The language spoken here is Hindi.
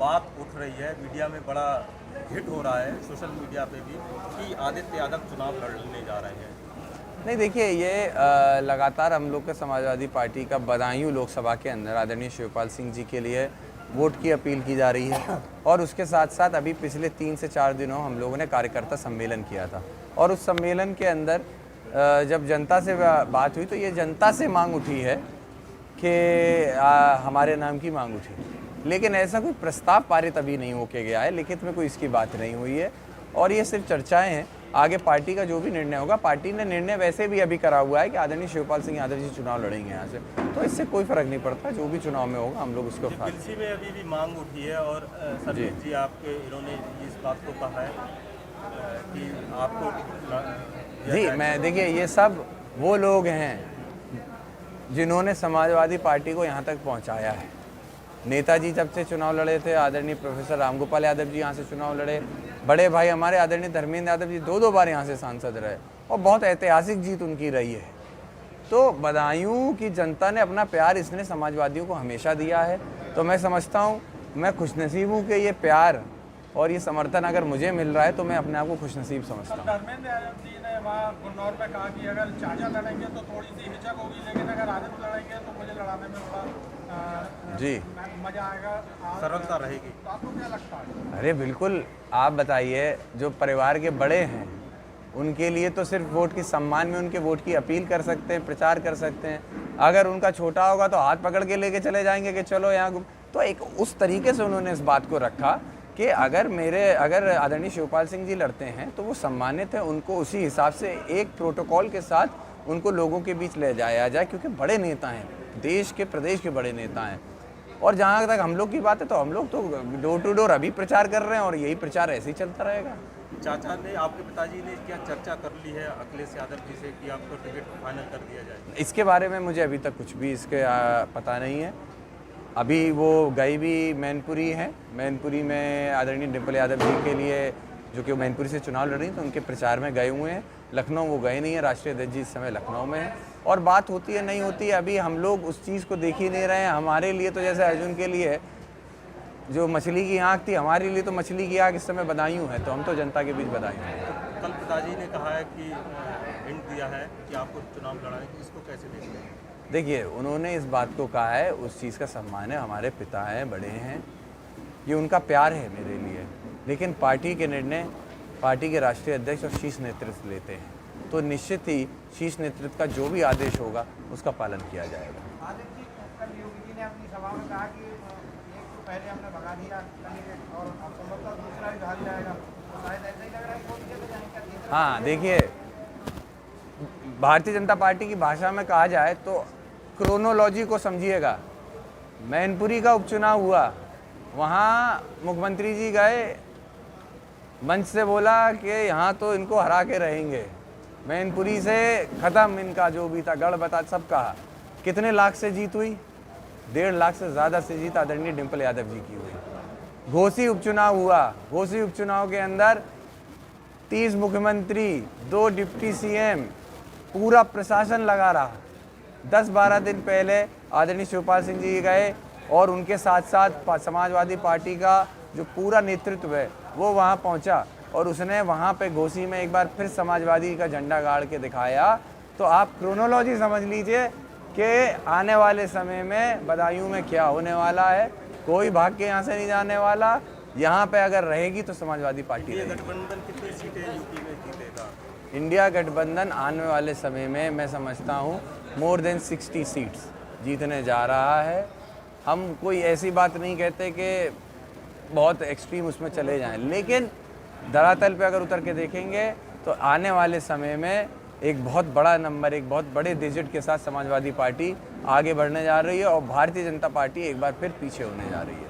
बात उठ रही है, मीडिया में बड़ा हिट हो रहा है, सोशल मीडिया पे भी, कि आदित्य यादव चुनाव लड़ने जा रहे हैं। नहीं, देखिए ये लगातार हम लोग के समाजवादी पार्टी का बदायूं लोकसभा के अंदर आदरणीय शिवपाल सिंह जी के लिए वोट की अपील की जा रही है और उसके साथ साथ अभी पिछले 3 से 4 दिनों हम लोगों ने कार्यकर्ता सम्मेलन किया था और उस सम्मेलन के अंदर जब जनता से बात हुई तो ये जनता से मांग उठी है कि हमारे नाम की मांग उठी, लेकिन ऐसा कोई प्रस्ताव पारित अभी नहीं होके गया है, लिखित में कोई इसकी बात नहीं हुई है और ये सिर्फ चर्चाएं हैं। आगे पार्टी का जो भी निर्णय होगा, पार्टी ने निर्णय वैसे भी अभी करा हुआ है कि आदरणीय शिवपाल सिंह यादव जी चुनाव लड़ेंगे यहाँ से, तो इससे कोई फर्क नहीं पड़ता, जो भी चुनाव में होगा हम लोग उसको दिल्ली में अभी भी मांग उठी है और सरजीत जी आपके इन्होंने इस बात को कहा है कि आपको जी, मैं देखिए ये सब वो लोग हैं जिन्होंने समाजवादी पार्टी को यहाँ तक पहुँचाया है। नेताजी जब से चुनाव लड़े थे, आदरणीय प्रोफेसर रामगोपाल यादव जी यहाँ से चुनाव लड़े, बड़े भाई हमारे आदरणीय धर्मेंद्र यादव जी 2-2 बार यहाँ से सांसद रहे और बहुत ऐतिहासिक जीत उनकी रही है। तो बदायूं की जनता ने अपना प्यार इसने समाजवादियों को हमेशा दिया है, तो मैं समझता हूँ, मैं खुशनसीब हूँ कि ये प्यार और ये समर्थन अगर मुझे मिल रहा है तो मैं अपने आप को खुशनसीब समझता हूँ। धर्मेंद्र यादव जी ने वहाँ गुन्नौर में कहा कि अगर चाचा लड़ेंगे तो थोड़ी सी हिचक होगी, लेकिन अगर आदित्य लड़ेंगे तो मुझे लड़ाने में बड़ा जी मजा आएगा, सरलता रहेगी। तो आपको क्या लगता है? अरे बिल्कुल, आप बताइए, जो परिवार के बड़े हैं उनके लिए तो सिर्फ वोट की सम्मान में उनके वोट की अपील कर सकते हैं, प्रचार कर सकते हैं। अगर उनका छोटा होगा तो हाथ पकड़ के लेके चले जाएंगे कि चलो यहाँ, तो एक उस तरीके से उन्होंने इस बात को रखा कि अगर आदरणीय शिवपाल सिंह जी लड़ते हैं तो वो सम्मानित है, उनको उसी हिसाब से एक प्रोटोकॉल के साथ उनको लोगों के बीच ले जाया जाए, क्योंकि बड़े नेता हैं, देश के प्रदेश के बड़े नेता हैं। और जहाँ तक हम लोग की बात है तो हम लोग तो डोर टू डोर अभी प्रचार कर रहे हैं और यही प्रचार ऐसे ही चलता रहेगा। चाचा ने, आपके पिताजी ने क्या चर्चा कर ली है अखिलेश यादव जी से कि आपको टिकट फाइनल कर दिया जाए? इसके बारे में मुझे अभी तक कुछ भी इसके पता नहीं है। अभी वो गई भी मैनपुरी हैं, मैनपुरी में आदरणीय डिम्पल यादव जी के लिए, जो कि मैनपुरी से चुनाव लड़ रही हैं, तो उनके प्रचार में गए हुए हैं। लखनऊ वो गए नहीं है, राष्ट्रीय अध्यक्ष जी इस समय लखनऊ में है और बात होती है नहीं होती है, अभी हम लोग उस चीज़ को देख ही नहीं रहे हैं। हमारे लिए तो जैसे अर्जुन के लिए जो मछली की आँख थी, हमारे लिए तो मछली की आँख इस समय बदायूं है, तो हम तो जनता के बीच बदायूं हैं। तो कल पिताजी ने कहा है कि हिंट दिया है कि आपको चुनाव लड़ाने की, इसको कैसे देखते हैं? देखिए, उन्होंने इस बात को कहा है, उस चीज़ का सम्मान है, हमारे पिता हैं, बड़े हैं, ये उनका प्यार है मेरे लिए, लेकिन पार्टी के निर्णय पार्टी के राष्ट्रीय अध्यक्ष और शीर्ष नेतृत्व लेते हैं, तो निश्चित ही शीर्ष नेतृत्व का जो भी आदेश होगा उसका पालन किया जाएगा। आदित्य जी, कल योगी जी ने अपनी सभा में कहा कि एक तो पहले हमने भगा दिया कैंडिडेट और अब संभवतः दूसरा भी भाग जाएगा, तो शायद ऐसा ही लग रहा है कि वो चले जाएंगे। हाँ, देखिए, भारतीय जनता पार्टी की भाषा में कहा जाए तो क्रोनोलॉजी को समझिएगा। मैनपुरी का उपचुनाव हुआ, वहाँ मुख्यमंत्री जी गए, मंच से बोला कि यहाँ तो इनको हरा के रहेंगे, मैनपुरी से ख़त्म इनका जो भी था, गढ़ बता सब कहा। कितने लाख से जीत हुई? 1.5 लाख से ज़्यादा से जीत आदरणीय डिम्पल यादव जी की हुई। घोसी उपचुनाव हुआ, घोसी उपचुनाव के अंदर 30 मुख्यमंत्री, 2 डिप्टी सीएम, पूरा प्रशासन लगा रहा। 10-12 दिन पहले आदरणीय शिवपाल सिंह जी गए और उनके साथ साथ समाजवादी पार्टी का जो पूरा नेतृत्व है वो वहाँ पहुँचा और उसने वहाँ पे घोसी में एक बार फिर समाजवादी का झंडा गाड़ के दिखाया। तो आप क्रोनोलॉजी समझ लीजिए कि आने वाले समय में बदायूं में क्या होने वाला है। कोई भाग के यहाँ से नहीं जाने वाला, यहाँ पे अगर रहेगी तो समाजवादी पार्टी रहेगी। गठबंधन कितनी सीटें यूपी में जीतेगा? इंडिया गठबंधन आने वाले समय में मैं समझता हूँ मोर देन 60 सीट्स जीतने जा रहा है। हम कोई ऐसी बात नहीं कहते कि बहुत एक्सट्रीम उसमें चले जाएं, लेकिन धरातल पे अगर उतर के देखेंगे तो आने वाले समय में एक बहुत बड़ा नंबर, एक बहुत बड़े डिजिट के साथ समाजवादी पार्टी आगे बढ़ने जा रही है और भारतीय जनता पार्टी एक बार फिर पीछे होने जा रही है।